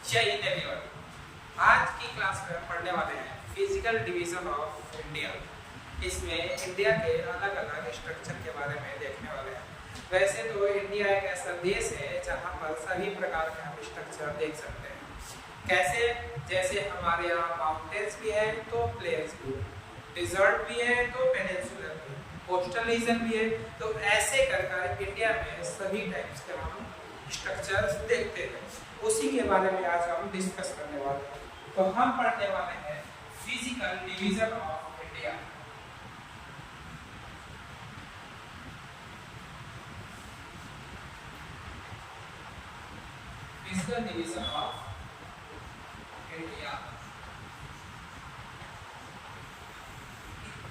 जय हिंद एवरीवन। आज की क्लास में हम पढ़ने वाले हैं फिजिकल डिवीजन ऑफ इंडिया। इसमें इंडिया के अलग अलग स्ट्रक्चर के बारे में देखने वाले हैं। वैसे तो इंडिया एक ऐसा देश है जहाँ पर सभी प्रकार के हम स्ट्रक्चर देख सकते हैं। कैसे? जैसे हमारे यहाँ माउंटेन्स भी है तो प्लेन्स भी है, डिजर्ट भी है तो पेनिनसुलर भी है, कोस्टल रीजन भी है। तो ऐसे कर इंडिया में सभी टाइप्स के हम स्ट्रक्चर्स देखते हैं। उसी के बारे में आज हम डिस्कस करने वाले हैं। तो हम पढ़ने वाले हैं physical division of India. Physical division of India.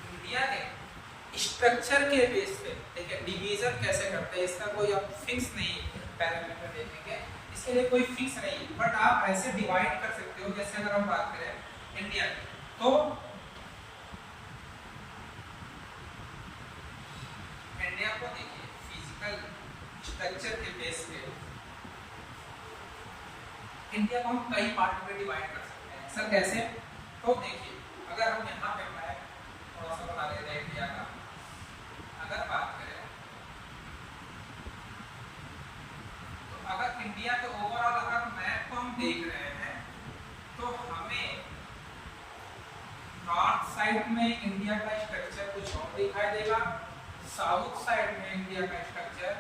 India के स्ट्रक्चर के बेस पे देखिए डिवीजन कैसे करते हैं, इसका कोई आप फिक्स नहीं पैरामीटर देखेंगे, इसके लिए कोई फिक्स नहीं है, बट आप ऐसे डिवाइड कर सकते हो। जैसे अगर हम बात करें इंडिया की, तो इंडिया को देखिए फिजिकल स्ट्रक्चर के बेस पे इंडिया को हम कई पार्ट में डिवाइड कर सकते हैं। सर कैसे? तो देखिए अगर हम यहाँ पे मैं थोड़ा सा बना लेते हैं इंडिया का, अगर बात करें तो अगर इंडिया के ओवरऑल अगर मैप को हम देख रहे हैं तो हमें नॉर्थ साइड में इंडिया का स्ट्रक्चर कुछ और दिखाई देगा, साउथ साइड में इंडिया का स्ट्रक्चर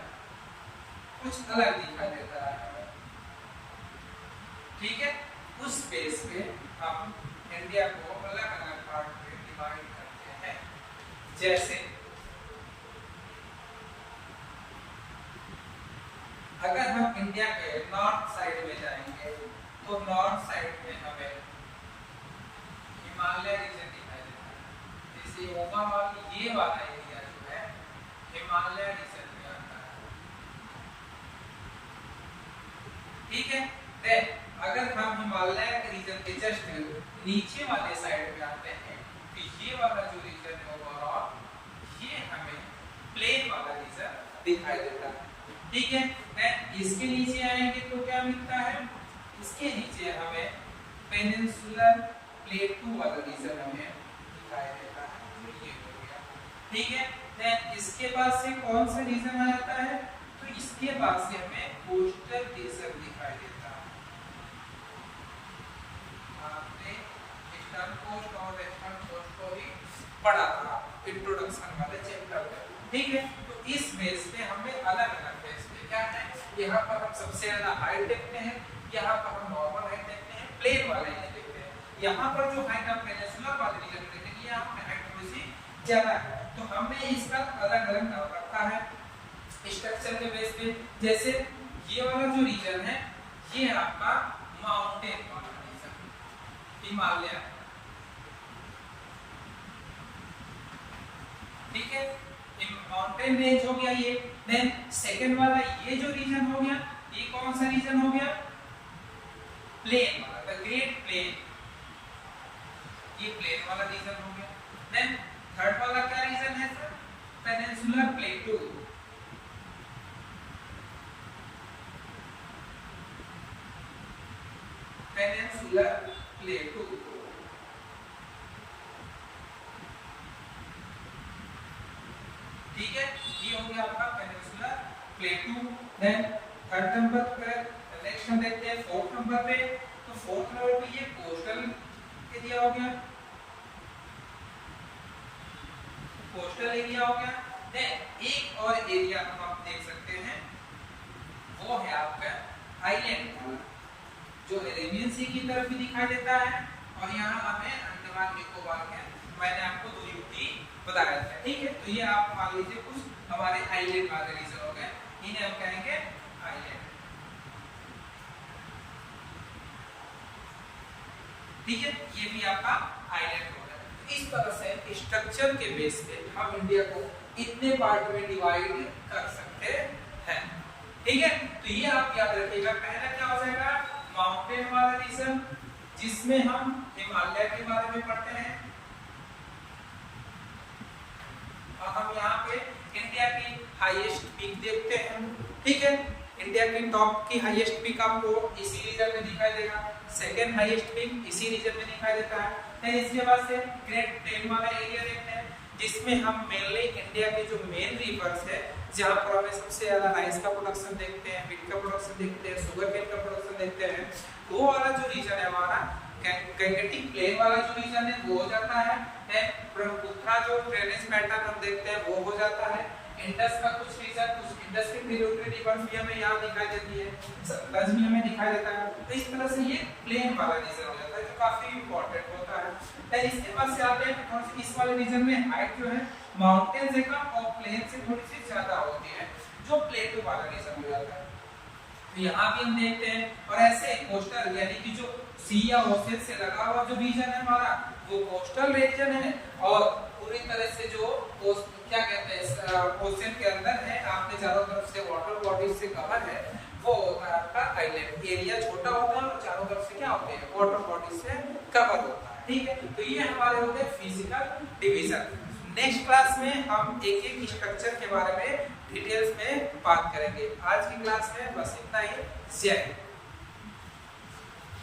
कुछ अलग दिखाई देता है। ठीक है, उस बेस पे हम इंडिया को अलग अलग पार्ट में डिवाइड करते हैं। जैसे अगर हम इंडिया के नॉर्थ साइड में जाएंगे तो नॉर्थ साइड में हमें हिमालय रीजन दिखाई देता है। जैसे ओवरऑल ये वाला एरिया जो है हिमालय रीजन में आता है। ठीक है, देन अगर हम हिमालय रीजन के जस्ट नीचे वाले साइड में आते हैं तो ये वाला जो रीजन है ओवरऑल ये हमें प्लेन वाला रीजन दिखाई देता है। ठीक है, देन इसके नीचे आएंगे तो क्या मिलता है? इसके नीचे हमें पेनिनसुलर प्लेटू वाला रीजन हमें दिखाई देता है। तो ये हो गया। ठीक है, देन इसके बाद से कौन सा रीजन आ जाता है? तो इसके बाद से हमें कोस्टल रीजन दिखाई देता है। आपने ईस्टर्न कोस्ट और वेस्टर्न कोस्ट को भी पढ़ा था इंट्रोडक्शन वाले चैप्टर में। ठीक है, तो इस बेस पे हमें अलग अलग बेस पे क्या है, यहाँ पर हम सबसे ज्यादा हाइट देखते हैं, यहाँ पर हम नॉर्मल हाइट देखते हैं, प्लेन वाला हाइट देखते हैं। यहाँ पर जो हाइट हम पेनिनसुलर वाले रीजन में देखेंगे यहाँ पे हाइट थोड़ी सी ज्यादा है, तो हमने इसका अलग अलग नाम रखा है स्ट्रक्चर के बेस पे। जैसे ये वाला जो रीजन है ये है आपका माउंटेन वाला रीजन, हिमालय। ठीक है, माउंटेन रेंज हो गया ये। देन सेकंड वाला ये जो रीजन हो गया, ये कौन सा रीजन हो गया? प्लेन वाला, द ग्रेट प्लेन, ये प्लेन वाला रीजन हो गया। देन थर्ड वाला क्या रीजन है sir? Peninsular plateau. Peninsular plateau. ठीक है, ये हो गया आपका peninsular plateau. Then third number पर नेक्स्ट हम देखते हैं फोर्थ नंबर पे। तो फोर्थ नंबर पे ये कोस्टल एरिया हो गया, कोस्टल एरिया हो गया। देन एक और एरिया हम आप देख सकते हैं, वो है आपका आइलैंड वाला, जो अरेबियन सी की तरफ भी दिखाई देता है और यहाँ हमें अंडमान निकोबार के मैंने आपको दो यूटी बताया था। ठीक है, तो ये आप मान लीजिए कुछ हमारे आइलैंड वाले रीजन हो गए, इन्हें हम कहेंगे आइलैंड। ठीक है, ये भी आपका आइलैंड हो गया। तो इस तरह से स्ट्रक्चर के बेस पे हम इंडिया को इतने पार्ट में डिवाइड कर सकते हैं। ठीक है, तो ये आप याद रखिएगा। पहला क्या हो जाएगा? माउंटेन वाला रीजन, जिसमें हम हिमालय के बारे में पढ़ते हैं और हम यहाँ पे इंडिया की हाईएस्ट पीक देखते हैं। ठीक है, इंडिया की टॉप की हाईएस्ट पीक आपको इसी रीजन में दिखाई देगा, सेकंड हाईएस्ट पीक इसी रीजन में दिखाई देता है। फिर इसके बाद से ग्रेट प्लेन वाला एरिया देखते हैं, जिसमें हम मेनली इंडिया के जो मेन रिवर्स है, जहां पर हमें सबसे ज्यादा राइस का प्रोडक्शन देखते हैं, व्हीट का प्रोडक्शन देखते हैं, शुगर केन का प्रोडक्शन देखते हैं, वो वाला जो रीजन है हमारा गैंगेटिक प्लेन वाला जो रीजन है वो हो जाता है। ब्रह्मपुत्र जो ड्रेनेज पैटर्न हम देखते हैं वो हो जाता है। इंडस का कुछ रीजन, कुछ इंडस की ट्रिब्यूटरी रिवर्स भी हमें यहाँ दिखाई देती है, सतलज भी हमें दिखाई देता है। तो इस तरह से ये प्लेन वाला रीजन हो जाता है, जो काफी इंपॉर्टेंट होता है। फिर इसके बाद से आते हैं थोड़ी सी इस वाले रीजन में हाइट जो है माउंटेन से कम और प्लेन से थोड़ी सी ज्यादा होती है, जो प्लेटू वाला रीजन हो जाता है। तो यहाँ भी हम देखते हैं, और ऐसे कोस्टल यानी कि जो सी या ओशन से लगा हुआ जो रीजन है हमारा वो कोस्टल रीजन है, और पूरी तरह से जो क्या कहते हैं ओशन के अंदर है, आपके चारों तरफ से वाटर बॉडीज से कवर है, वो होता है आपका आइलैंड एरिया। छोटा होता है और चारों तरफ से क्या होते हैं वाटर बॉडीज से कवर होता है, ठीक है। तो ये हमारे होते हैं फिजिकल डिवीजन। नेक्स्ट क्लास में हम एक एक स्ट्रक्चर के बारे में डिटेल्स में बात करेंगे। आज की क्लास में बस इतना ही। जय हिंद।